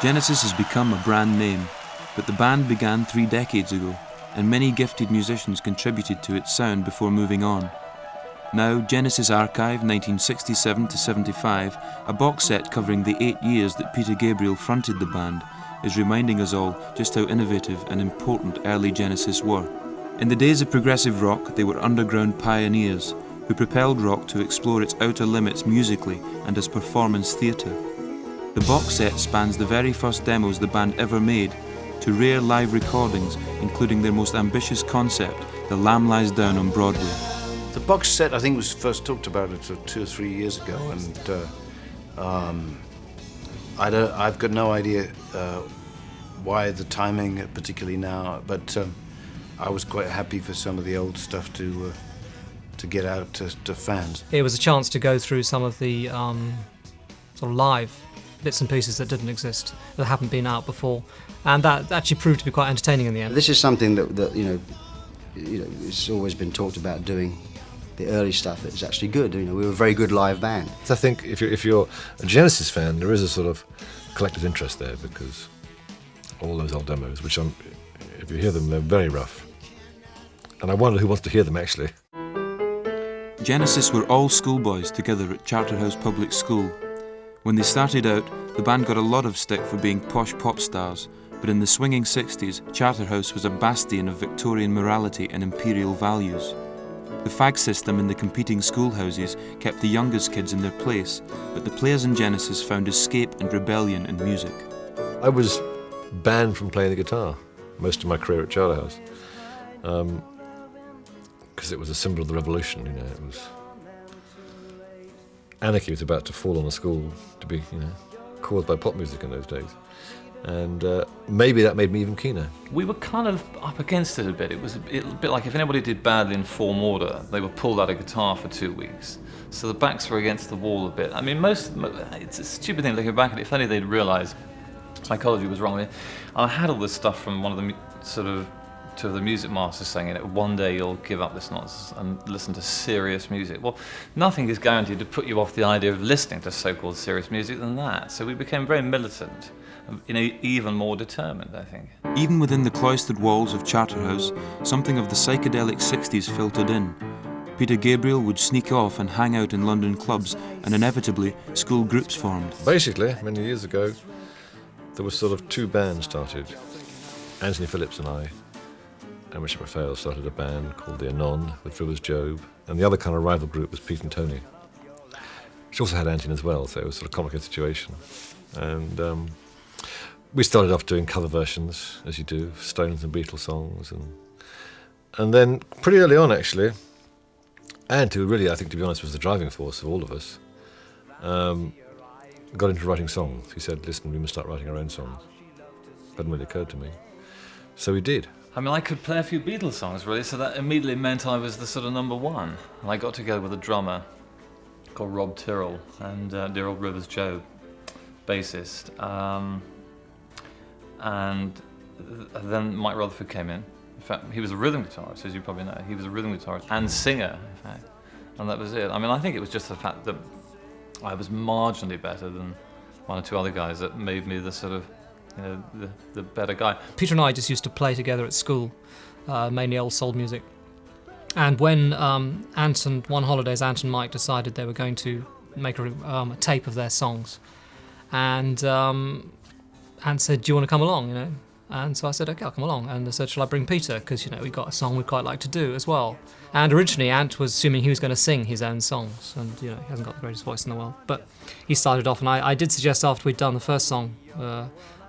Genesis has become a brand name, but the band began 3 decades ago, and many gifted musicians contributed to its sound before moving on. Now, Genesis Archive 1967 to 75, a box set covering the 8 years that Peter Gabriel fronted the band, is reminding us all just how innovative and important early Genesis were. In the days of progressive rock, they were underground pioneers who propelled rock to explore its outer limits musically and as performance theatre. The box set spans the very first demos the band ever made to rare live recordings, including their most ambitious concept, The Lamb Lies Down on Broadway. The box set, I think, was first talked about 2 or 3 years ago, and I've got no idea why the timing, particularly now, but I was quite happy for some of the old stuff to get out to fans. It was a chance to go through some of the sort of live bits and pieces that didn't exist, that hadn't been out before, and that actually proved to be quite entertaining in the end. This is something that you know, it's always been talked about doing. The early stuff that's actually good. We were a very good live band. I think if you're a Genesis fan, there is a sort of collective interest there, because all those old demos, which if you hear them, they're very rough. And I wonder who wants to hear them actually. Genesis were all schoolboys together at Charterhouse Public School. When they started out, the band got a lot of stick for being posh pop stars, but in the swinging 60s, Charterhouse was a bastion of Victorian morality and imperial values. The fag system in the competing schoolhouses kept the youngest kids in their place, but the players in Genesis found escape and rebellion in music. I was banned from playing the guitar most of my career at Charterhouse, because it was a symbol of the revolution. It was anarchy was about to fall on a school, to be caused by pop music in those days. And maybe that made me even keener. We were kind of up against it a bit. It was a bit like if anybody did badly in form order, they were pulled out of guitar for 2 weeks. So the backs were against the wall a bit. I mean, it's a stupid thing looking back at it. If only they'd realised psychology was wrong. I had all this stuff from one of the two of the music masters saying, one day you'll give up this nonsense and listen to serious music. Well, nothing is guaranteed to put you off the idea of listening to so-called serious music than that. So we became very militant. Even more determined, I think. Even within the cloistered walls of Charterhouse, something of the psychedelic 60s filtered in. Peter Gabriel would sneak off and hang out in London clubs, and inevitably, school groups formed. Basically, many years ago, there was sort of 2 bands started. Anthony Phillips and I, and Richard Raphael started a band called the Anon with Rivers Job, and the other kind of rival group was Pete and Tony, which also had Anthony as well, so it was sort of a complicated situation. And we started off doing cover versions, as you do, Stones and Beatles songs, and then pretty early on, actually, and who really, I think, to be honest, was the driving force of all of us, got into writing songs. He said, "Listen, we must start writing our own songs." Hadn't really occurred to me, so we did. I mean, I could play a few Beatles songs, really, so that immediately meant I was the sort of number one. And I got together with a drummer called Rob Tyrrell and dear old Rivers Job, bassist. And then Mike Rutherford came in. In fact, he was a rhythm guitarist, as you probably know. He was a rhythm guitarist and singer, in fact. And that was it. I mean, I think it was just the fact that I was marginally better than 1 or 2 other guys that made me the sort of, the better guy. Peter and I just used to play together at school, mainly old soul music. And when one holidays, Ant and Mike decided they were going to make a tape of their songs. And Ant said, "Do you want to come along?" And so I said, "Okay, I'll come along." And I said, "Shall I bring Peter? Because we got a song we'd quite like to do as well." And originally, Ant was assuming he was going to sing his own songs, and he hasn't got the greatest voice in the world. But he started off, and I did suggest after we'd done the first song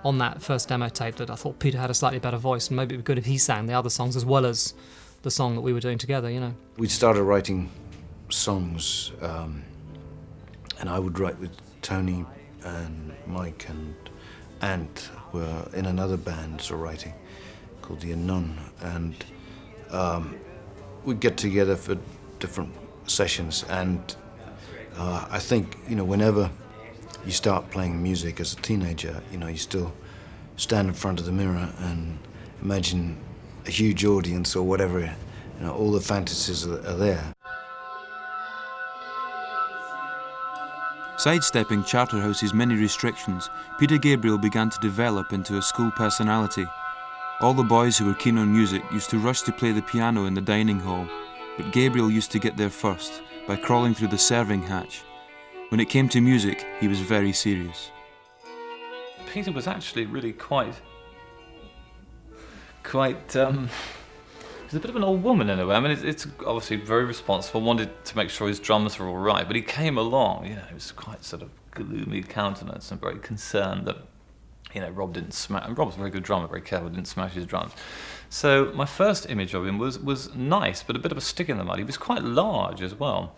on that first demo tape that I thought Peter had a slightly better voice, and maybe it'd be good if he sang the other songs as well as the song that we were doing together. We started writing songs, and I would write with Tony and Mike and Ant were in another band writing called the Anon, and we'd get together for different sessions, and I think whenever you start playing music as a teenager, you still stand in front of the mirror and imagine a huge audience or whatever, all the fantasies are there. Sidestepping Charterhouse's many restrictions, Peter Gabriel began to develop into a school personality. All the boys who were keen on music used to rush to play the piano in the dining hall, but Gabriel used to get there first by crawling through the serving hatch. When it came to music, he was very serious. Peter was actually really quite he's a bit of an old woman in a way. I mean, it's obviously very responsible, wanted to make sure his drums were all right, but he came along, you know, he was quite sort of gloomy countenance and very concerned that, you know, Rob didn't smash. Rob was a very good drummer, very careful, didn't smash his drums. So my first image of him was nice, but a bit of a stick in the mud. He was quite large as well.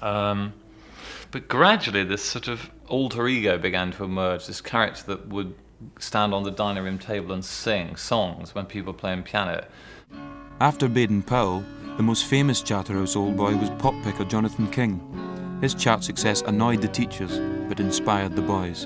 But gradually this sort of alter ego began to emerge, this character that would stand on the dining room table and sing songs when people were playing piano. After Baden-Powell, the most famous Charterhouse old boy was pop picker Jonathan King. His chart success annoyed the teachers, but inspired the boys.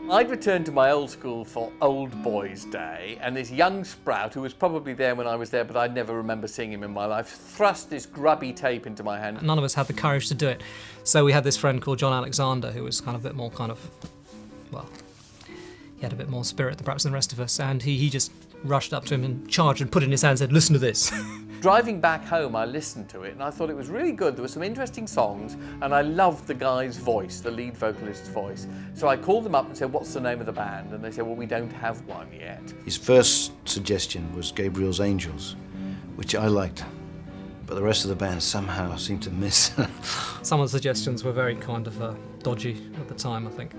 I'd returned to my old school for Old Boys' Day, and this young sprout, who was probably there when I was there, but I never remember seeing him in my life, thrust this grubby tape into my hand. None of us had the courage to do it. So we had this friend called John Alexander, who was kind of a bit more he had a bit more spirit than perhaps the rest of us, and he just rushed up to him and charged and put it in his hand and said, "Listen to this." Driving back home, I listened to it, and I thought it was really good. There were some interesting songs, and I loved the guy's voice, the lead vocalist's voice. So I called them up and said, "What's the name of the band?" And they said, "Well, we don't have one yet." His first suggestion was Gabriel's Angels, which I liked, but the rest of the band somehow seemed to miss. Some of the suggestions were very kind of dodgy at the time, I think.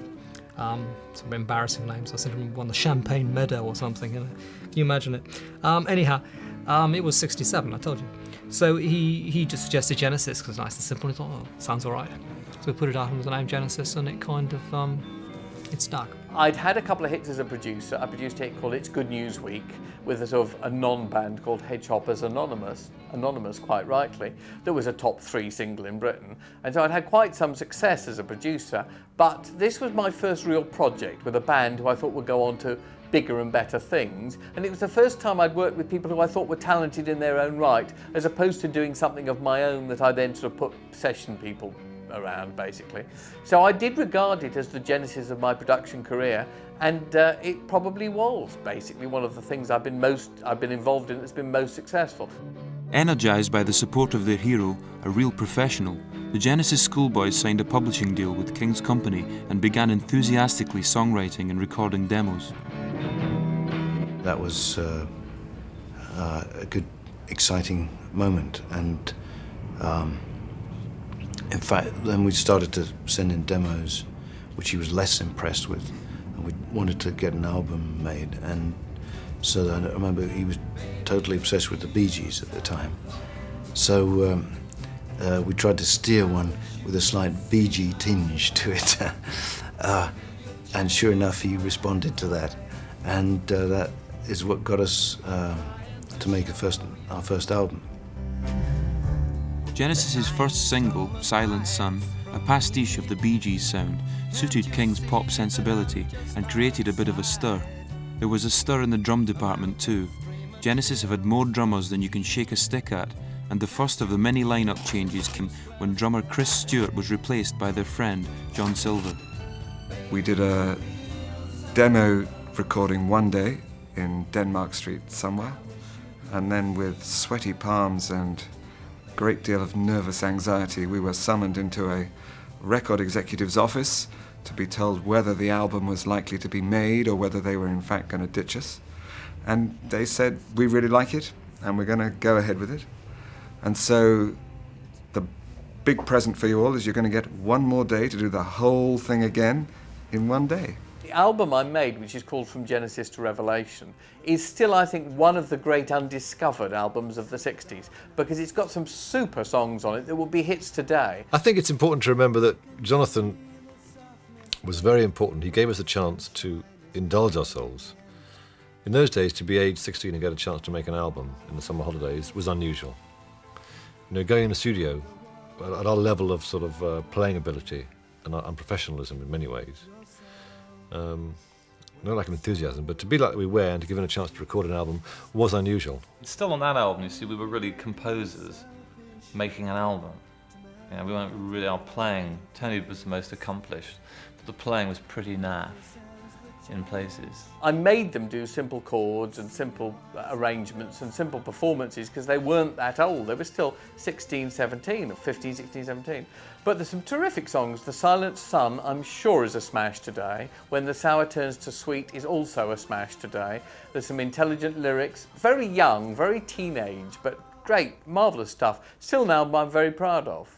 Some embarrassing names. I seem to remember one, the Champagne Meadow or something. You know? Can you imagine it? Anyhow, it was 1967, I told you. So he just suggested Genesis because it's nice and simple. He thought, oh, sounds all right. So we put it up with the name Genesis, and it kind of it stuck. I'd had a couple of hits as a producer. I produced a hit called It's Good News Week with a sort of a non-band called Hedgehoppers Anonymous, quite rightly, that was a top 3 single in Britain. And so I'd had quite some success as a producer, but this was my first real project with a band who I thought would go on to bigger and better things. And it was the first time I'd worked with people who I thought were talented in their own right, as opposed to doing something of my own that I then sort of put session people around, basically. So I did regard it as the genesis of my production career, and it probably was basically one of the things I've been involved in that's been most successful. Energised by the support of their hero, a real professional, the Genesis schoolboys signed a publishing deal with King's Company and began enthusiastically songwriting and recording demos. That was a good, exciting moment, and in fact, then we started to send in demos, which he was less impressed with, and we wanted to get an album made. And so I remember he was totally obsessed with the Bee Gees at the time. So we tried to steer one with a slight Bee Gee tinge to it, and sure enough, he responded to that, and that is what got us to make our first album. Genesis's first single, Silent Sun, a pastiche of the Bee Gees sound, suited King's pop sensibility and created a bit of a stir. There was a stir in the drum department too. Genesis have had more drummers than you can shake a stick at, and the first of the many lineup changes came when drummer Chris Stewart was replaced by their friend John Silver. We did a demo recording one day in Denmark Street somewhere, and then with sweaty palms and great deal of nervous anxiety, we were summoned into a record executive's office to be told whether the album was likely to be made or whether they were in fact going to ditch us. And they said, "We really like it and we're going to go ahead with it." And so the big present for you all is you're going to get one more day to do the whole thing again in one day. The album I made, which is called From Genesis to Revelation, is still, I think, one of the great undiscovered albums of the 60s, because it's got some super songs on it that will be hits today. I think it's important to remember that Jonathan was very important. He gave us a chance to indulge ourselves. In those days, to be age 16 and get a chance to make an album in the summer holidays was unusual. You know, going in the studio at our level of sort of playing ability and professionalism in many ways, not like an enthusiasm, but to be like we were and to give him a chance to record an album was unusual. Still on that album, you see, we were really composers making an album. You know, we weren't really, our playing, Tony was the most accomplished, but the playing was pretty naff in places. I made them do simple chords and simple arrangements and simple performances because they weren't that old. They were still 16, 17, or 15, 16, 17. But there's some terrific songs. The Silent Sun, I'm sure, is a smash today. When the Sour Turns to Sweet is also a smash today. There's some intelligent lyrics, very young, very teenage, but great, marvellous stuff. Still now, I'm very proud of.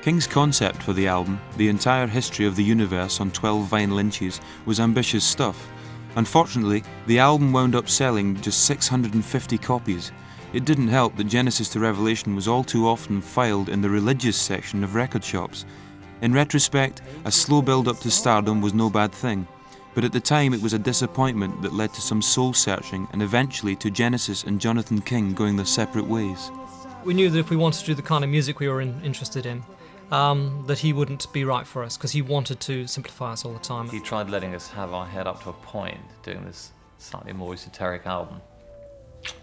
King's concept for the album, the entire history of the universe on 12 vinyl inches, was ambitious stuff. Unfortunately, the album wound up selling just 650 copies. It didn't help that Genesis to Revelation was all too often filed in the religious section of record shops. In retrospect, a slow build-up to stardom was no bad thing, but at the time it was a disappointment that led to some soul-searching and eventually to Genesis and Jonathan King going their separate ways. We knew that if we wanted to do the kind of music we were interested in, that he wouldn't be right for us because he wanted to simplify us all the time. He tried letting us have our head up to a point, doing this slightly more esoteric album.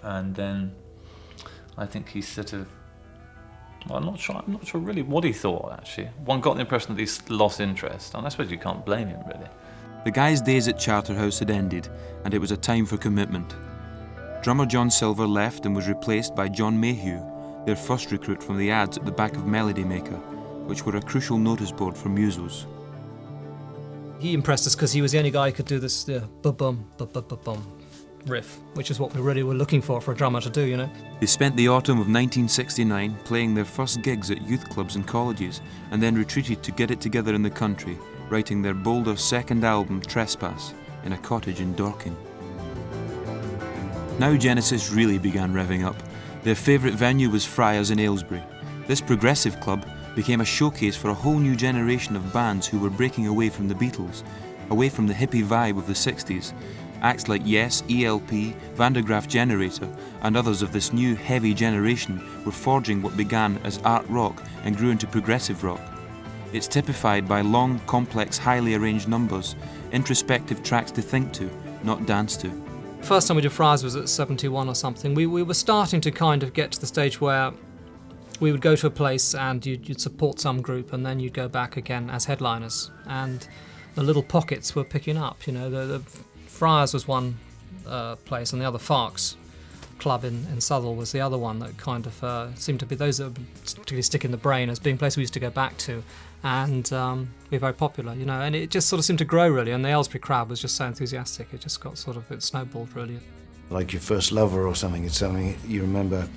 And then I think he sort of, well, I'm not sure really what he thought, actually. One got the impression that he lost interest, and I suppose you can't blame him, really. The guys' days at Charterhouse had ended, and it was a time for commitment. Drummer John Silver left and was replaced by John Mayhew, their first recruit from the ads at the back of Melody Maker, which were a crucial notice board for musos. He impressed us because he was the only guy who could do this ba-bum, ba-ba-ba-bum riff, which is what we really were looking for a drummer to do, you know. They spent the autumn of 1969 playing their first gigs at youth clubs and colleges, and then retreated to get it together in the country, writing their bolder second album, Trespass, in a cottage in Dorking. Now Genesis really began revving up. Their favourite venue was Friars in Aylesbury. This progressive club became a showcase for a whole new generation of bands who were breaking away from the Beatles, away from the hippie vibe of the 60s. Acts like Yes, ELP, Vandergraaf Generator, and others of this new heavy generation were forging what began as art rock and grew into progressive rock. It's typified by long, complex, highly arranged numbers, introspective tracks to think to, not dance to. First time we did Friars was at 71 or something. We were starting to kind of get to the stage where we would go to a place and you'd support some group and then you'd go back again as headliners. And the little pockets were picking up, you know. The Friars was one place and the other Farks club in Southall was the other one that kind of seemed to be those that would particularly stick in the brain as being places we used to go back to and be very popular, you know. And it just sort of seemed to grow really, and the Aylesbury crowd was just so enthusiastic. It just got sort of, it snowballed really. Like your first lover or something, it's something you remember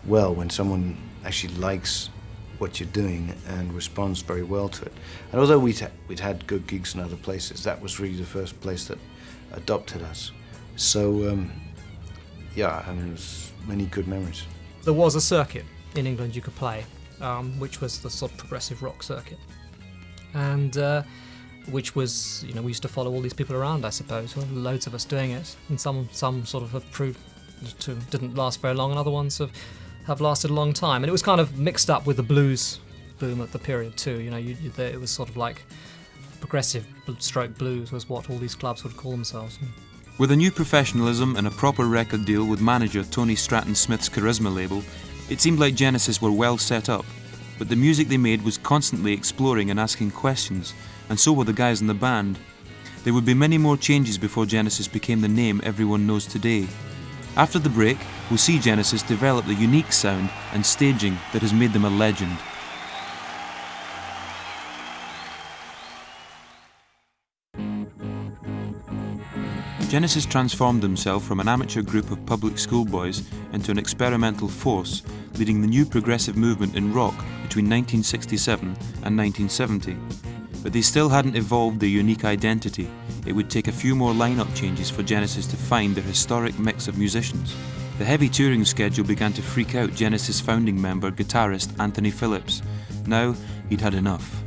well when someone actually likes what you're doing and responds very well to it. And although we'd had good gigs in other places, that was really the first place that adopted us. So, yeah, I mean, it was many good memories. There was a circuit in England you could play, which was the sort of progressive rock circuit. And which was, you know, we used to follow all these people around, I suppose. There were loads of us doing it. And some sort of have proved to didn't last very long, and other ones have lasted a long time. And it was kind of mixed up with the blues boom at the period too. You know, it was sort of like progressive stroke blues was what all these clubs would call themselves. With a new professionalism and a proper record deal with manager Tony Stratton Smith's Charisma label, it seemed like Genesis were well set up. But the music they made was constantly exploring and asking questions, and so were the guys in the band. There would be many more changes before Genesis became the name everyone knows today. After the break, we'll see Genesis develop the unique sound and staging that has made them a legend. Genesis transformed themselves from an amateur group of public school boys into an experimental force, leading the new progressive movement in rock between 1967 and 1970. But they still hadn't evolved their unique identity. It would take a few more lineup changes for Genesis to find their historic mix of musicians. The heavy touring schedule began to freak out Genesis founding member, guitarist Anthony Phillips. Now, he'd had enough.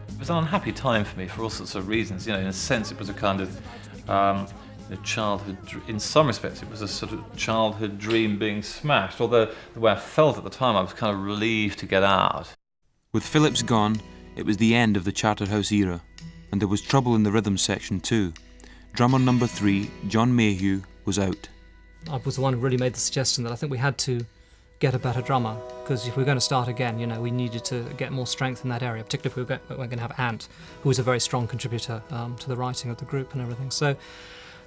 It was an unhappy time for me for all sorts of reasons. You know, in a sense, it was a kind of a childhood. In some respects, it was a sort of childhood dream being smashed. Although the way I felt at the time, I was kind of relieved to get out. With Phillips gone, it was the end of the Charterhouse era, and there was trouble in the rhythm section too. Drummer number 3, John Mayhew, was out. I was the one who really made the suggestion that I think we had to get a better drummer, because if we're going to start again, we needed to get more strength in that area, particularly if we're going to have Ant, who was a very strong contributor to the writing of the group and everything. So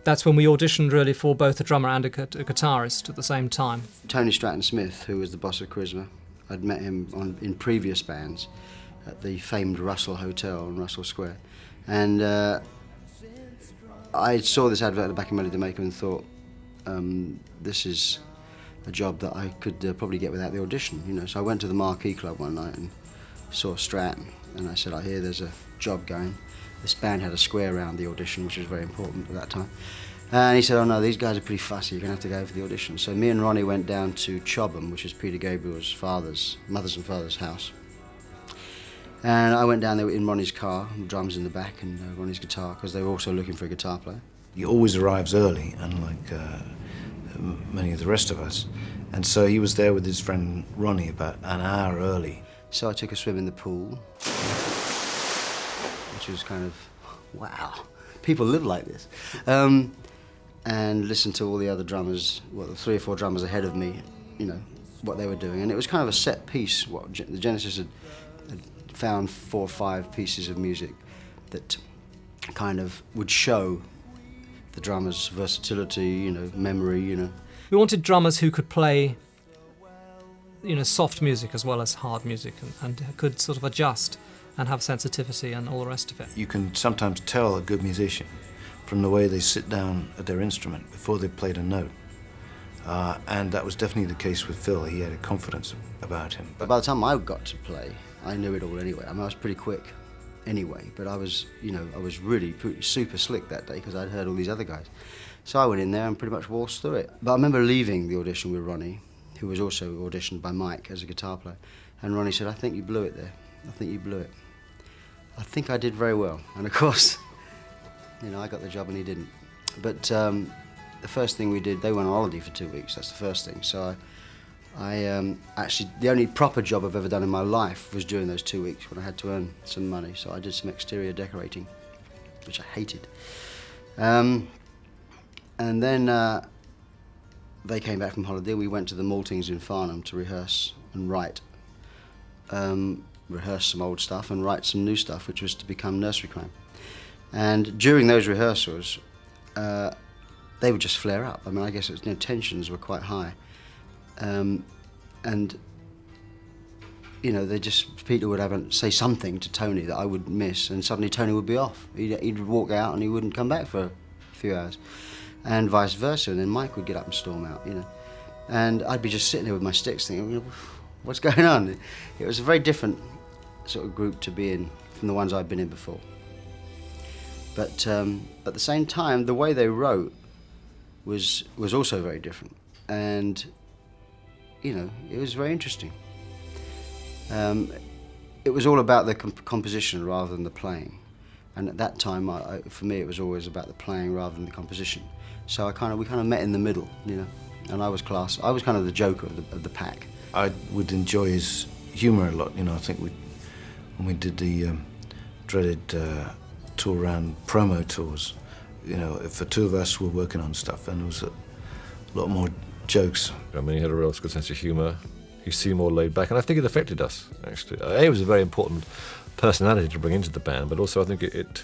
that's when we auditioned really for both a drummer and a guitarist at the same time. Tony Stratton-Smith, who was the boss of Charisma, I'd met him in previous bands at the famed Russell Hotel in Russell Square. And I saw this advert at the back of Melody Maker and thought, this is a job that I could probably get without the audition, So I went to the Marquee Club one night and saw Stratton, and I said, I hear there's a job going. This band had a square around the audition, which was very important at that time. And he said, oh no, these guys are pretty fussy, you're going to have to go for the audition. So me and Ronnie went down to Chobham, which is Peter Gabriel's mother's and father's house. And I went down there in Ronnie's car, drums in the back and Ronnie's guitar, because they were also looking for a guitar player. He always arrives early, unlike many of the rest of us. And so he was there with his friend Ronnie about an hour early. So I took a swim in the pool, which was kind of, wow, people live like this. And listened to all the other drummers, the 3 or 4 drummers ahead of me, what they were doing. And it was kind of a set piece. The Genesis had found 4 or 5 pieces of music that kind of would show the drummer's versatility, memory, We wanted drummers who could play, soft music as well as hard music and could sort of adjust and have sensitivity and all the rest of it. You can sometimes tell a good musician from the way they sit down at their instrument before they've played a note. And that was definitely the case with Phil. He had a confidence about him. But by the time I got to play, I knew it all anyway. I was pretty quick anyway, but I was really super slick that day because I'd heard all these other guys. So I went in there and pretty much waltzed through it. But I remember leaving the audition with Ronnie, who was also auditioned by Mike as a guitar player, and Ronnie said, I think you blew it there. I think you blew it. I think I did very well. And of course, I got the job and he didn't. But the first thing we did, they went on holiday for 2 weeks, that's the first thing. So I actually, the only proper job I've ever done in my life was during those 2 weeks when I had to earn some money. So I did some exterior decorating, which I hated. And then they came back from holiday. We went to the Maltings in Farnham to rehearse and write. Rehearse some old stuff and write some new stuff, which was to become Nursery Crime. And during those rehearsals, they would just flare up. I mean, I guess it was, tensions were quite high. And Peter would say something to Tony that I would miss, and suddenly Tony would be off. He'd walk out and he wouldn't come back for a few hours, and vice versa. And then Mike would get up and storm out, And I'd be just sitting there with my sticks thinking, what's going on? It was a very different sort of group to be in from the ones I'd been in before. But at the same time, the way they wrote was also very different. And, it was very interesting. It was all about the composition rather than the playing. And at that time, for me, it was always about the playing rather than the composition. So we kind of met in the middle, And I was kind of the joker of the pack. I would enjoy his humour a lot. I think when we did the dreaded tour around promo tours, if the two of us were working on stuff, then there was a lot more jokes. I mean, he had a real good sense of humour. He seemed more laid back, and I think it affected us, actually. It was a very important personality to bring into the band, but also I think it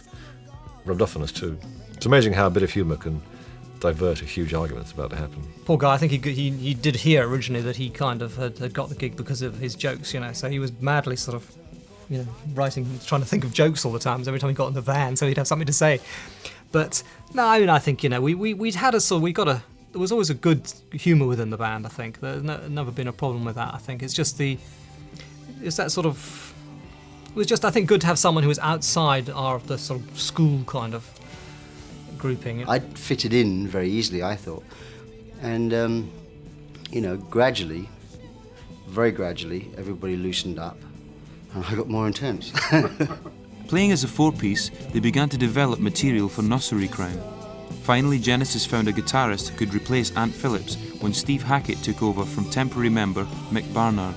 rubbed off on us too. It's amazing how a bit of humour can divert a huge argument that's about to happen. Poor guy, I think he did hear originally that he kind of had got the gig because of his jokes, so he was madly sort of, writing, trying to think of jokes all the time, every time he got in the van, so he'd have something to say. But no, I mean, I think, we'd had there was always a good humour within the band, I think. There's never been a problem with that, I think. It's just it was just, I think, good to have someone who was outside the sort of school kind of grouping. I'd fitted in very easily, I thought. And, gradually, very gradually, everybody loosened up and I got more intense. Playing as a 4-piece, they began to develop material for Nursery Crime. Finally, Genesis found a guitarist who could replace Ant Phillips when Steve Hackett took over from temporary member Mick Barnard.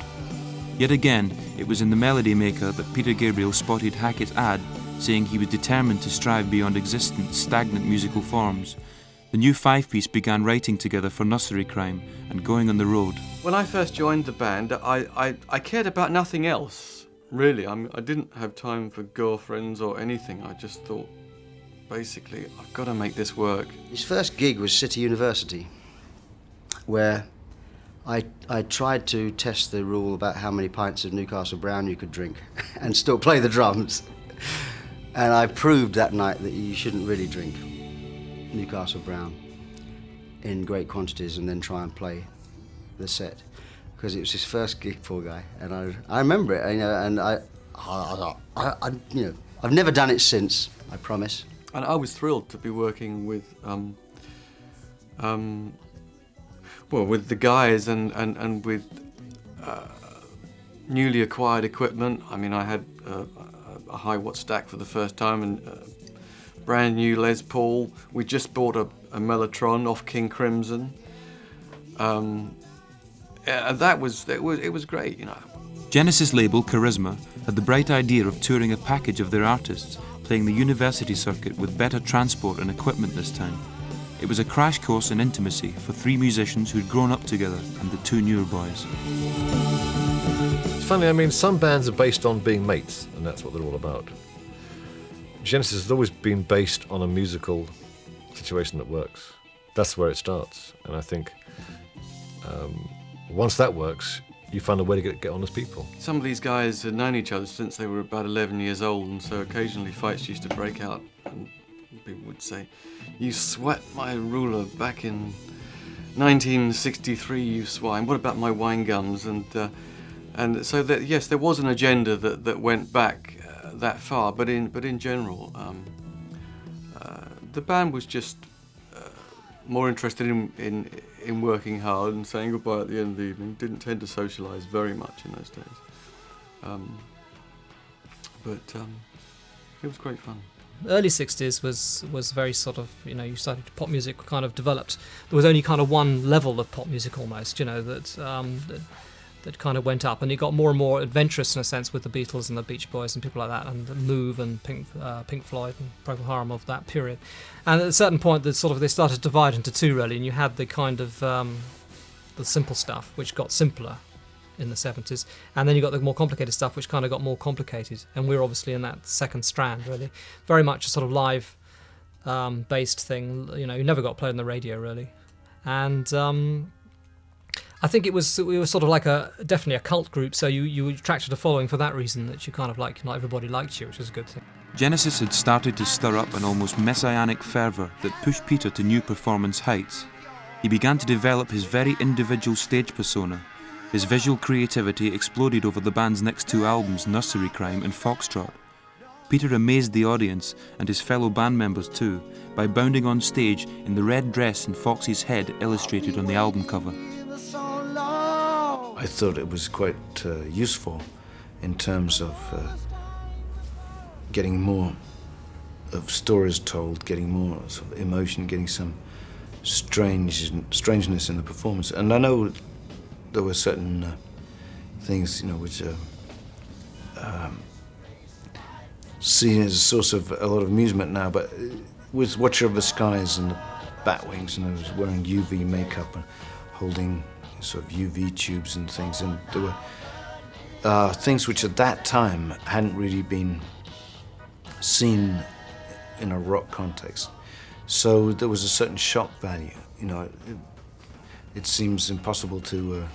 Yet again, it was in the Melody Maker that Peter Gabriel spotted Hackett's ad saying he was determined to strive beyond existent, stagnant musical forms. The new five-piece began writing together for Nursery Crime and going on the road. When I first joined the band, I cared about nothing else, really. I didn't have time for girlfriends or anything. I just thought, basically, I've got to make this work. His first gig was City University, where I tried to test the rule about how many pints of Newcastle Brown you could drink and still play the drums. And I proved that night that you shouldn't really drink Newcastle Brown in great quantities and then try and play the set, because it was his first gig, poor guy. And I remember it, you know, and I you know, I've never done it since, I promise. And I was thrilled to be working with well, with the guys and with newly acquired equipment. I mean, I had a high watt stack for the first time and brand new Les Paul. We just bought a Mellotron off King Crimson. It was great, you know. Genesis label Charisma had the bright idea of touring a package of their artists, playing the university circuit with better transport and equipment this time. It was a crash course in intimacy for three musicians who'd grown up together and the two newer boys. It's funny, I mean, some bands are based on being mates, and that's what they're all about. Genesis has always been based on a musical situation that works. That's where it starts, and I think once that works, you find a way to get on as people. Some of these guys had known each other since they were about 11 years old, and so occasionally fights used to break out, and people would say, "You swept my ruler back in 1963, you swine. What about my wine gums?" And so that, yes, there was an agenda that went back that far, but in general, the band was just more interested in working hard and saying goodbye at the end of the evening. Didn't tend to socialise very much in those days, but it was great fun. Early 60s was very sort of, you know, you started pop music kind of developed. There was only kind of one level of pop music almost, you know, that kind of went up, and it got more and more adventurous in a sense with the Beatles and the Beach Boys and people like that, and Move and Pink Floyd and Procol Harum of that period. And at a certain point, they started to divide into two really, and you had the kind of the simple stuff, which got simpler in the 70s, and then you got the more complicated stuff, which kind of got more complicated. And we're obviously in that second strand, really, very much a sort of live based thing. You know, you never got played on the radio really, and I think we were sort of like definitely a cult group, so you attracted a following for that reason, that you kind of like, not everybody liked you, which was a good thing. Genesis had started to stir up an almost messianic fervour that pushed Peter to new performance heights. He began to develop his very individual stage persona. His visual creativity exploded over the band's next two albums, Nursery Crime and Foxtrot. Peter amazed the audience, and his fellow band members too, by bounding on stage in the red dress and Foxy's head illustrated on the album cover. I thought it was quite useful in terms of getting more of stories told, getting more sort of emotion, getting some strangeness in the performance. And I know there were certain things, you know, which are seen as a source of a lot of amusement now, but with Watcher of the Skies and the Batwings, and I was wearing UV makeup and holding sort of UV tubes and things, and there were things which at that time hadn't really been seen in a rock context. So there was a certain shock value. You know, it seems impossible to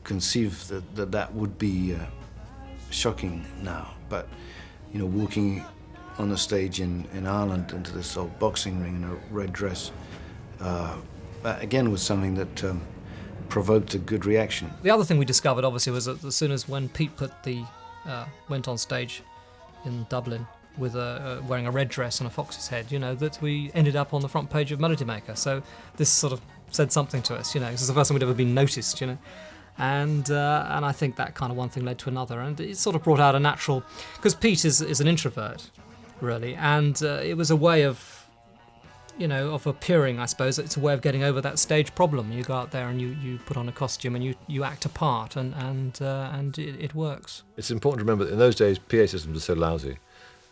conceive that would be shocking now. But, you know, walking on the stage in Ireland into this old boxing ring in a red dress, again, was something that provoked a good reaction. The other thing we discovered, obviously, was that as soon as when Pete went on stage in Dublin with wearing a red dress and a fox's head, you know, that we ended up on the front page of Melody Maker. So this sort of said something to us, you know. This is the first time we'd ever been noticed, you know. And I think that kind of one thing led to another, and it sort of brought out a natural, because Pete is an introvert, really, and it was a way of, you know, of appearing, I suppose. It's a way of getting over that stage problem. You go out there and you put on a costume and you act a part, and it works. It's important to remember that in those days, PA systems are so lousy.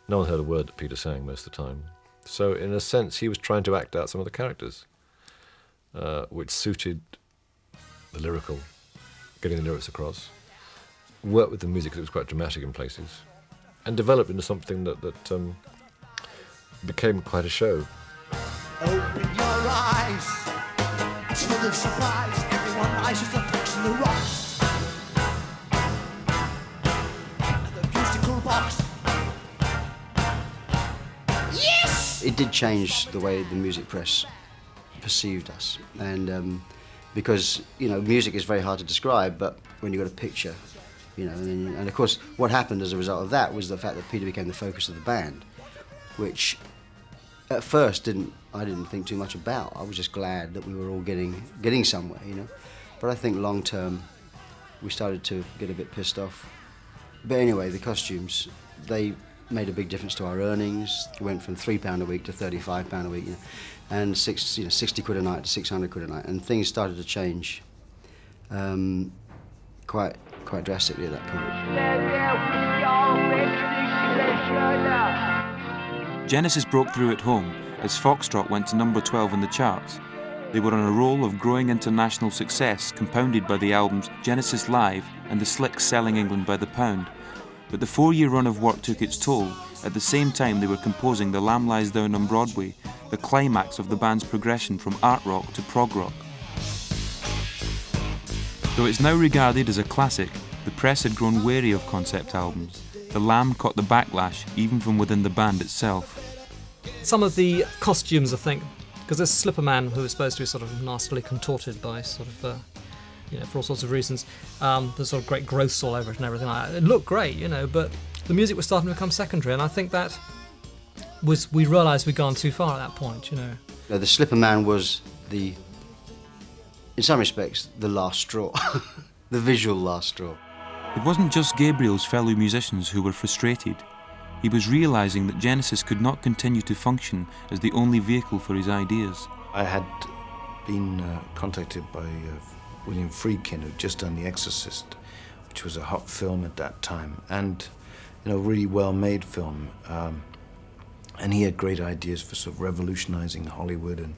No one heard a word that Peter sang most of the time. So in a sense, he was trying to act out some of the characters, which suited the lyrical, getting the lyrics across, worked with the music because it was quite dramatic in places, and developed into something that became quite a show. Open your eyes, it's full of surprise. Everyone rises to picks in the rocks. And the musical box. Yes! It did change the way the music press perceived us, and because music is very hard to describe, but when you've got a picture, and of course what happened as a result of that was the fact that Peter became the focus of the band, which at first I didn't think too much about. I was just glad that we were all getting somewhere, But I think long term we started to get a bit pissed off. But anyway, the costumes, they made a big difference to our earnings. We went from £3 a week to £35 a week, and 60 quid a night to 600 quid a night, and things started to change quite drastically at that point. Genesis broke through at home as Foxtrot went to number 12 in the charts. They were on a roll of growing international success, compounded by the albums Genesis Live and The Slicks selling England by the pound. But the 4-year run of work took its toll. At the same time, they were composing The Lamb Lies Down on Broadway, the climax of the band's progression from art rock to prog rock. Though it's now regarded as a classic, the press had grown wary of concept albums. The Lamb caught the backlash, even from within the band itself. Some of the costumes, I think, because there's Slipper Man, who was supposed to be sort of nastily contorted by sort of, for all sorts of reasons. There's sort of great growths all over it and everything like that. It looked great, but the music was starting to become secondary, and I think that we realised we'd gone too far at that point, The Slipper Man was in some respects, the last straw, the visual last straw. It wasn't just Gabriel's fellow musicians who were frustrated. He was realising that Genesis could not continue to function as the only vehicle for his ideas. I had been contacted by William Friedkin, who'd just done The Exorcist, which was a hot film at that time, and really well-made film. And he had great ideas for sort of revolutionising Hollywood and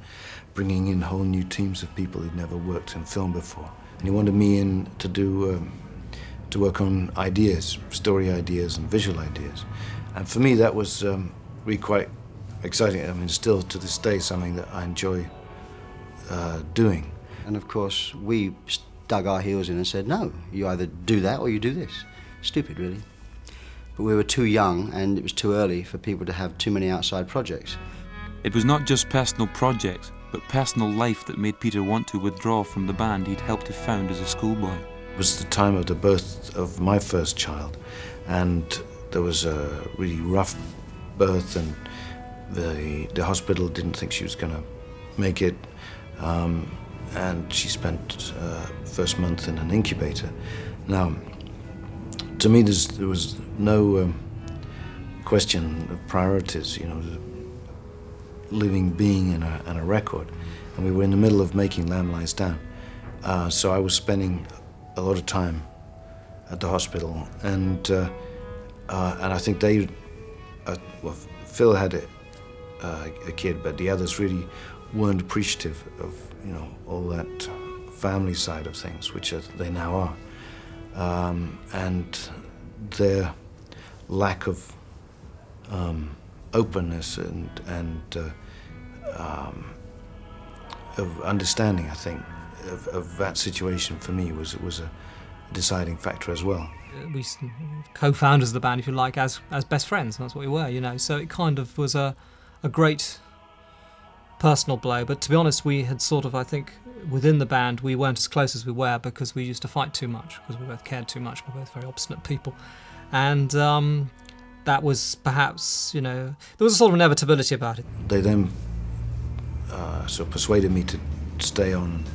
bringing in whole new teams of people who'd never worked in film before. And he wanted me in to work on ideas, story ideas and visual ideas. And for me, that was really quite exciting. I mean, still to this day, something that I enjoy doing. And of course, we dug our heels in and said, no, you either do that or you do this. Stupid, really. But we were too young, and it was too early for people to have too many outside projects. It was not just personal projects, but personal life that made Peter want to withdraw from the band he'd helped to found as a schoolboy. It was the time of the birth of my first child, and there was a really rough birth, and the hospital didn't think she was going to make it, and she spent first month in an incubator. Now, to me, there was no question of priorities, the living being and a record, and we were in the middle of making Lamb Lies Down, so I was spending a lot of time at the hospital, and I think Phil had a kid, but the others really weren't appreciative of all that family side of things, which they now are, and their lack of openness and of understanding, I think, of that situation for me was a deciding factor as well. We co-founders of the band, if you like, as best friends. That's what we were, So it kind of was a great personal blow. But to be honest, we had sort of, I think, within the band, we weren't as close as we were because we used to fight too much, because we both cared too much. We're both very obstinate people. And that was perhaps, there was a sort of inevitability about it. They then sort of persuaded me to stay on and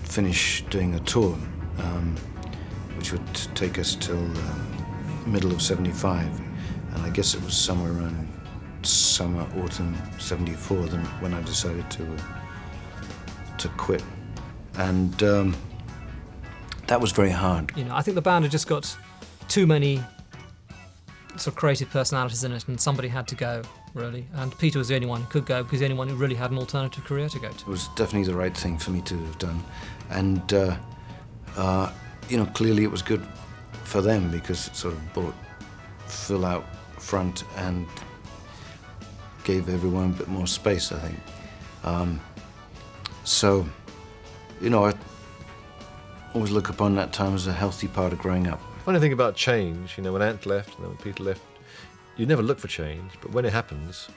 finish doing a tour, which would take us till middle of '75, and I guess it was somewhere around summer, autumn '74 when I decided to quit, and that was very hard. I think the band had just got too many sort of creative personalities in it, and somebody had to go. really. And Peter was the only one who could go, because the only one who really had an alternative career to go to. It was definitely the right thing for me to have done. And, you know, clearly it was good for them because it sort of brought Phil out front and gave everyone a bit more space, I think. So, you know, I always look upon that time as a healthy part of growing up. Funny thing about change, you know, when Ant left and then when Peter left, you never look for change, but when it happens,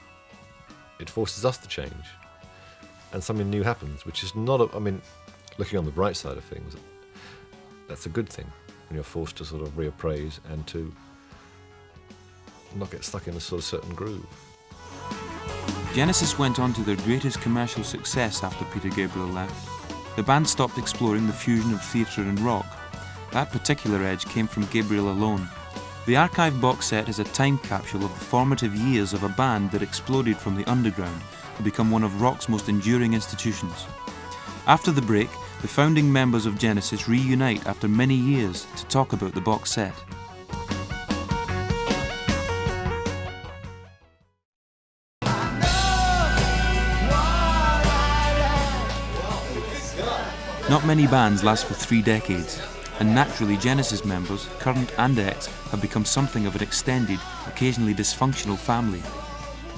it forces us to change. And something new happens, which is not, I mean, looking on the bright side of things, that's a good thing when you're forced to sort of reappraise and to not get stuck in a sort of certain groove. Genesis went on to their greatest commercial success after Peter Gabriel left. The band stopped exploring the fusion of theatre and rock. That particular edge came from Gabriel alone. The archive box set is a time capsule of the formative years of a band that exploded from the underground to become one of rock's most enduring institutions. After the break, the founding members of Genesis reunite after many years to talk about the box set. Not many bands last for 3 decades, and naturally Genesis members, current and ex, have become something of an extended, occasionally dysfunctional family.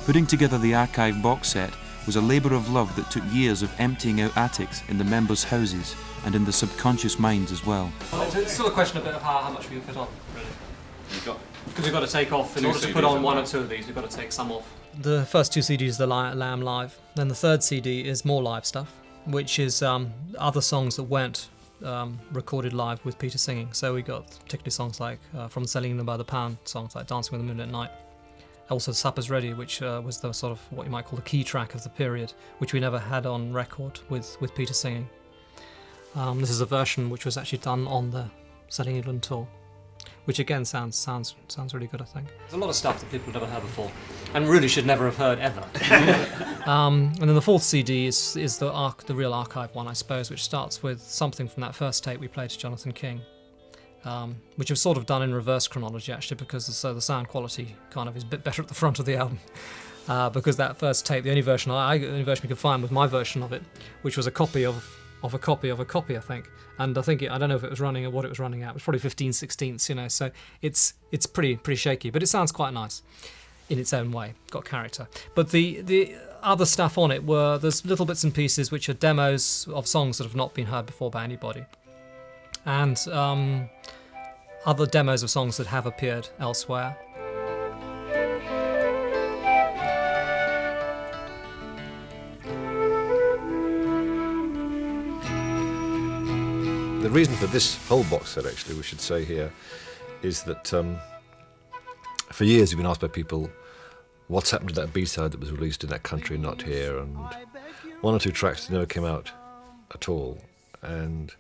Putting together the archive box set was a labour of love that took years of emptying out attics in the members' houses and in the subconscious minds as well. It's still a question of how much we can fit on, really. Because we've got to take off, in order to put on one or two of these, we've got to take some off. The first 2 CDs are Lamb Live, then the third CD is more live stuff, which is other songs that weren't recorded live with Peter singing. So we got particularly songs like From Selling Them by the Pound, songs like Dancing with the Moon at Night. Also Supper's Ready, which was the sort of what you might call the key track of the period, which we never had on record with Peter singing. This is a version which was actually done on the Selling England tour, which again sounds really good, I think. There's a lot of stuff that people have never heard before, and really should never have heard ever. And then the 4th CD is the real archive one, I suppose, which starts with something from that first tape we played to Jonathan King, which was sort of done in reverse chronology actually, because the sound quality kind of is a bit better at the front of the album. Because that first tape, the only version we could find was my version of it, which was a copy of a copy of a copy, I think. And I don't know if it was running or what it was running at. It was probably 15/16, you know. So it's pretty shaky, but it sounds quite nice in its own way. Got character. But the other stuff on it there's little bits and pieces which are demos of songs that have not been heard before by anybody, and other demos of songs that have appeared elsewhere. The reason for this whole box set, actually, we should say here, is that for years we've been asked by people what's happened to that B-side that was released in that country and not here, and 1 or 2 tracks never came out at all, and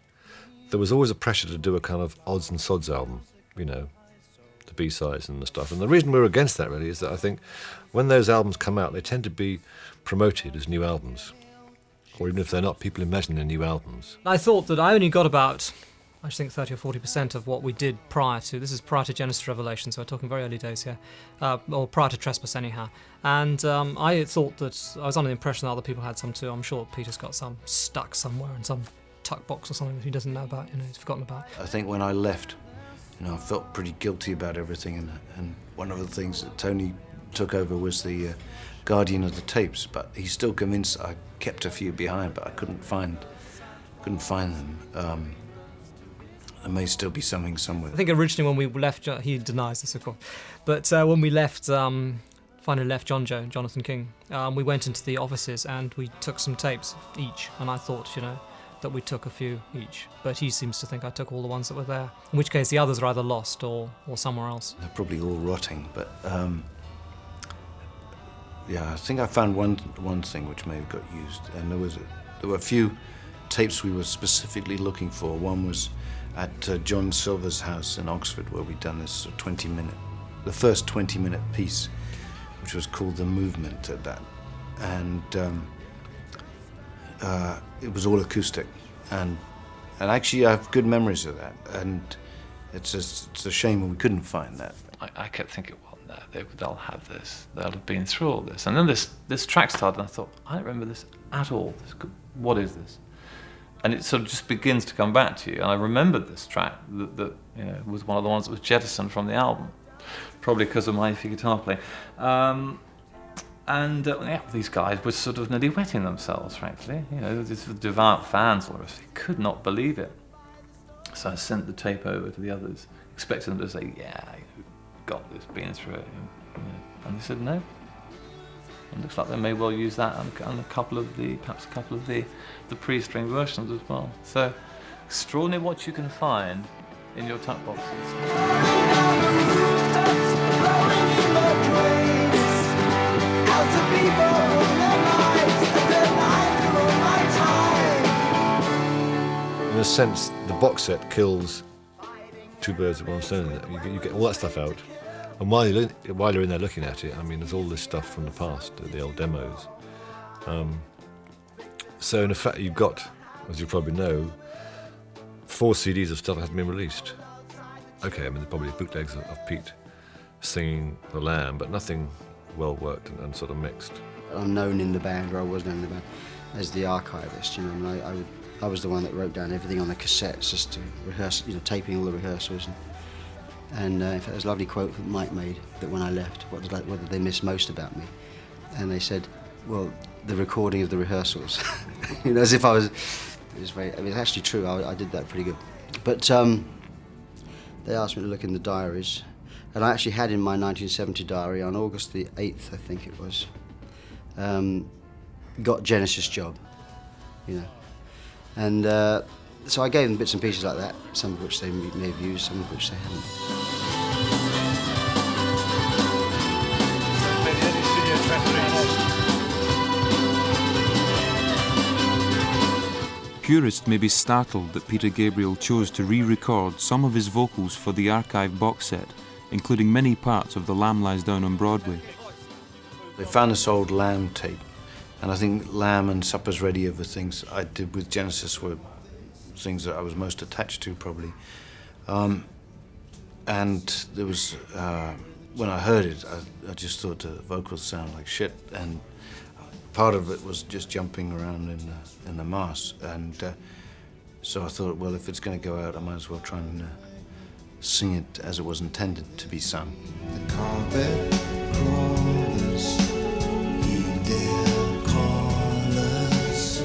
there was always a pressure to do a kind of odds and sods album, you know, the B-sides and the stuff. And the reason we're against that, really, is that I think when those albums come out, they tend to be promoted as new albums. Or even if they're not, people imagine they're new albums. I thought that I only got about, I think 30 or 40% of what we did prior to, this is prior to Genesis Revelation, so we're talking very early days here, or prior to Trespass anyhow. And I thought that, I was under the impression that other people had some too. I'm sure Peter's got some stuck somewhere in some tuck box or something that he doesn't know about, you know, he's forgotten about. I think when I left, you know, I felt pretty guilty about everything, and one of the things that Tony took over was the guardian of the tapes, but he's still convinced I kept a few behind, but I couldn't find them. There may still be something somewhere. I think originally when we left, he denies this of course, but when we left, finally left Jonathan King, we went into the offices and we took some tapes each, and I thought, you know, that we took a few each, but he seems to think I took all the ones that were there, in which case the others are either lost or somewhere else. They're probably all rotting, but yeah, I think I found one thing which may have got used, and there were a few tapes we were specifically looking for. One was at John Silver's house in Oxford, where we'd done this the first 20-minute piece, which was called The Movement at that, and it was all acoustic, and actually I have good memories of that, and it's a shame we couldn't find that. I kept thinking, well, they'll have this. They'll have been through all this. And then this track started, and I thought, I don't remember this at all. What is this? And it sort of just begins to come back to you. And I remembered this track that was one of the ones that was jettisoned from the album, probably because of my iffy guitar playing. These guys were sort of nearly wetting themselves, frankly. These devout fans, all the rest. They could not believe it. So I sent the tape over to the others, expecting them to say, "Yeah, you've got this, been through it." And they said no. It looks like they may well use that on perhaps a couple of the pre-string versions as well. So, extraordinary what you can find in your tuck boxes. In a sense, the box set kills two birds with one stone. You get all that stuff out. And while you're in there looking at it, I mean, there's all this stuff from the past, the old demos. So in effect, you've got, as you probably know, 4 CDs of stuff that hasn't been released. Okay, I mean, there's probably bootlegs of Pete singing The Lamb, but nothing well worked and sort of mixed. I'm known in the band, or I was known in the band, as the archivist. And I was the one that wrote down everything on the cassettes just to rehearse, taping all the rehearsals. And in fact, there's a lovely quote that Mike made that when I left, what did they miss most about me? And they said, well, the recording of the rehearsals. As if I was, it's actually true, I did that pretty good. But they asked me to look in the diaries, and I actually had in my 1970 diary on August the 8th, I think it was, got Genesis job, And so I gave them bits and pieces like that, some of which they may have used, some of which they hadn't. Purists may be startled that Peter Gabriel chose to re-record some of his vocals for the archive box set, including many parts of The Lamb Lies Down on Broadway. They found this old Lamb tape, and I think Lamb and Supper's Ready are the things I did with Genesis were things that I was most attached to, probably. And there was, when I heard it, I just thought the vocals sound like shit, and part of it was just jumping around in the mass, and so I thought, well, if it's going to go out, I might as well try and sing it as it was intended to be sung. The carpet crawlers, heed their callers.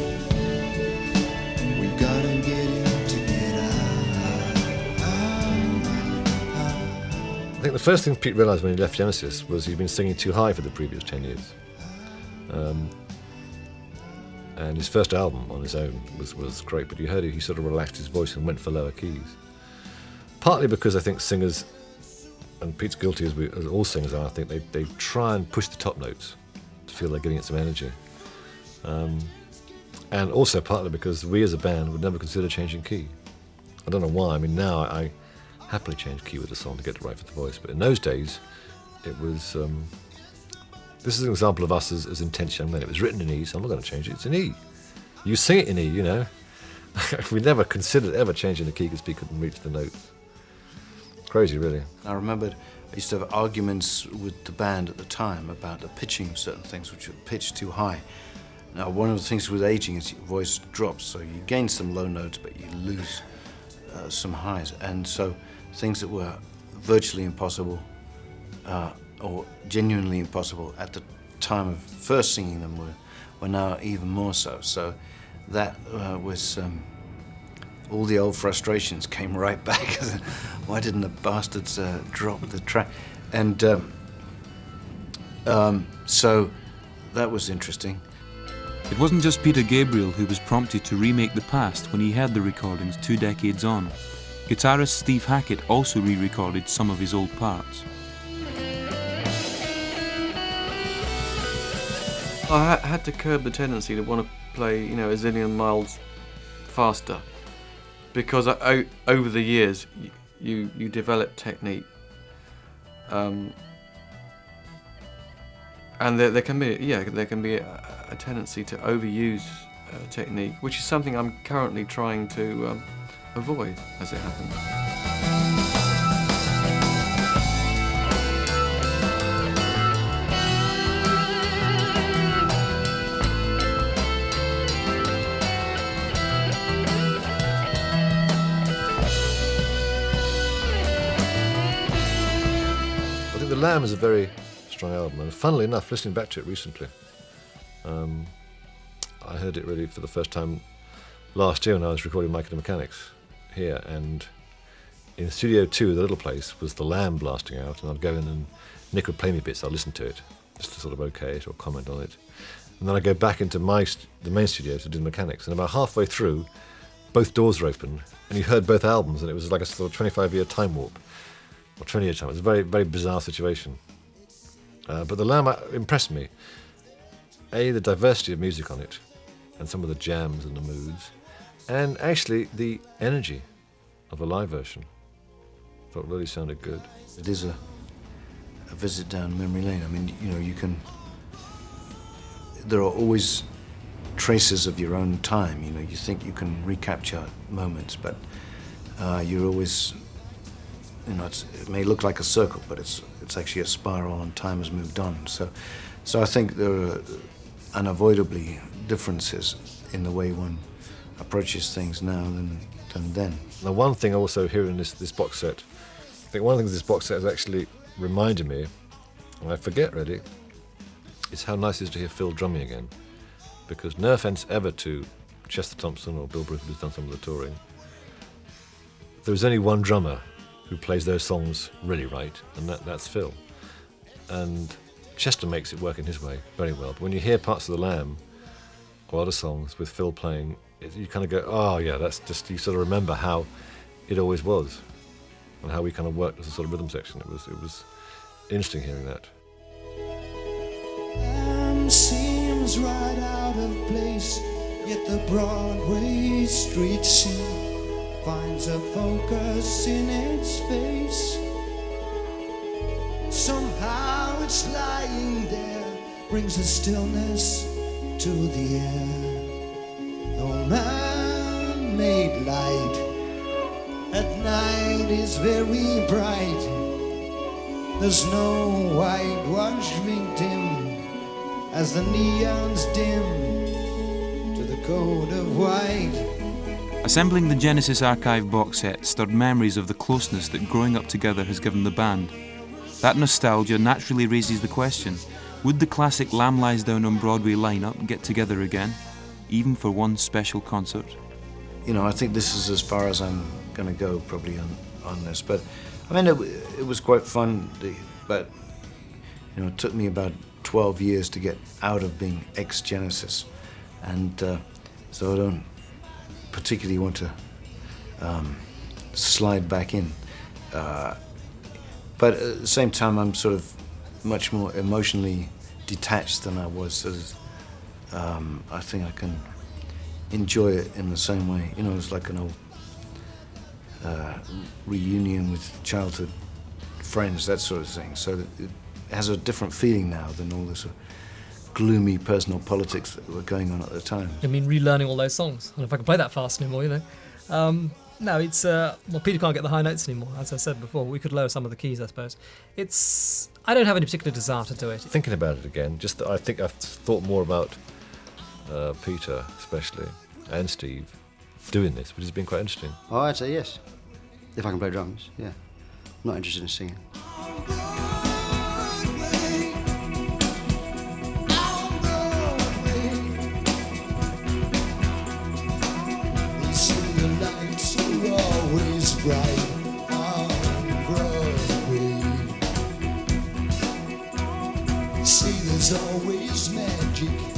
We gotta get in to get I think the first thing Pete realised when he left Genesis was he'd been singing too high for the previous 10 years. And his first album on his own was great, but you heard he sort of relaxed his voice and went for lower keys. Partly because I think singers, and Pete's guilty as all singers are, I think they try and push the top notes to feel they're getting some energy. And also partly because we as a band would never consider changing key. I don't know why. I mean, now I happily change key with a song to get it right for the voice, but in those days it was... this is an example of us as intense young men. It was written in E, so I'm not going to change it. It's in E. You sing it in E, We never considered ever changing the key because Pete couldn't reach the notes. Crazy, really. I remembered I used to have arguments with the band at the time about the pitching of certain things which were pitched too high. Now, one of the things with aging is your voice drops, so you gain some low notes, but you lose some highs. And so things that were virtually impossible or genuinely impossible at the time of first singing them were now even more so. So that was all the old frustrations came right back. Why didn't the bastards drop the track? And so that was interesting. It wasn't just Peter Gabriel who was prompted to remake the past when he heard the recordings 2 decades on. Guitarist Steve Hackett also re-recorded some of his old parts. I had to curb the tendency to want to play, a zillion miles faster, because over the years you develop technique, and there can be a tendency to overuse technique, which is something I'm currently trying to avoid as it happens. Lamb is a very strong album, and funnily enough, listening back to it recently, I heard it really for the first time last year when I was recording Mike and the Mechanics here, and in Studio 2, the little place, was the Lamb blasting out, and I'd go in and Nick would play me bits, I'd listen to it, just to sort of okay it or comment on it. And then I'd go back into the main studio to do the mechanics, and about halfway through, both doors were open, and you heard both albums, and it was like a sort of 25-year time warp, or 20-year time. It was a very, very bizarre situation. But the Lamb impressed me. A, the diversity of music on it, and some of the jams and the moods, and actually the energy of a live version. I thought it really sounded good. It is a visit down memory lane. I mean, you know, you can... There are always traces of your own time. You know, you think you can recapture moments, but you're always... You know, it may look like a circle, but it's actually a spiral, and time has moved on. So I think there are unavoidably differences in the way one approaches things now than then. Now, one thing also here in this box set, I think one of the things this box set has actually reminded me, and I forget really, is how nice it is to hear Phil drumming again. Because no offence ever to Chester Thompson or Bill Brooke, who's done some of the touring, there is only one drummer who plays those songs really right, and that's Phil. And Chester makes it work in his way very well. But when you hear parts of The Lamb or other songs with Phil playing, you kind of go, oh yeah, that's just, you sort of remember how it always was and how we kind of worked as a sort of rhythm section. It was interesting hearing that. Seems right out of place, yet the Broadway street scene finds a focus in its face. Somehow it's lying there, brings a stillness to the air. Though man-made light at night is very bright, there's no whitewashed victim as the neons dim to the code of white. Assembling the Genesis Archive box set stirred memories of the closeness that growing up together has given the band. That nostalgia naturally raises the question, would the classic Lamb Lies Down on Broadway lineup get together again, even for one special concert? You know, I think this is as far as I'm going to go probably on this, but I mean, it was quite fun, but you know, it took me about 12 years to get out of being ex-Genesis, and so I don't particularly want to slide back in. But at the same time, I'm sort of much more emotionally detached than I was, so I think I can enjoy it in the same way. You know, it's like an old reunion with childhood friends, that sort of thing. So it has a different feeling now than all the sort of gloomy personal politics that were going on at the time. I mean, relearning all those songs. I don't know if I can play that fast anymore, you know. No, it's, well, Peter can't get the high notes anymore, as I said before. We could lower some of the keys, I suppose. I don't have any particular desire to do it. Thinking about it again, just I think I've thought more about Peter, especially, and Steve, doing this, which has been quite interesting. Oh, I'd say yes. If I can play drums, yeah. I'm not interested in singing. Bright on Broadway. See, there's always magic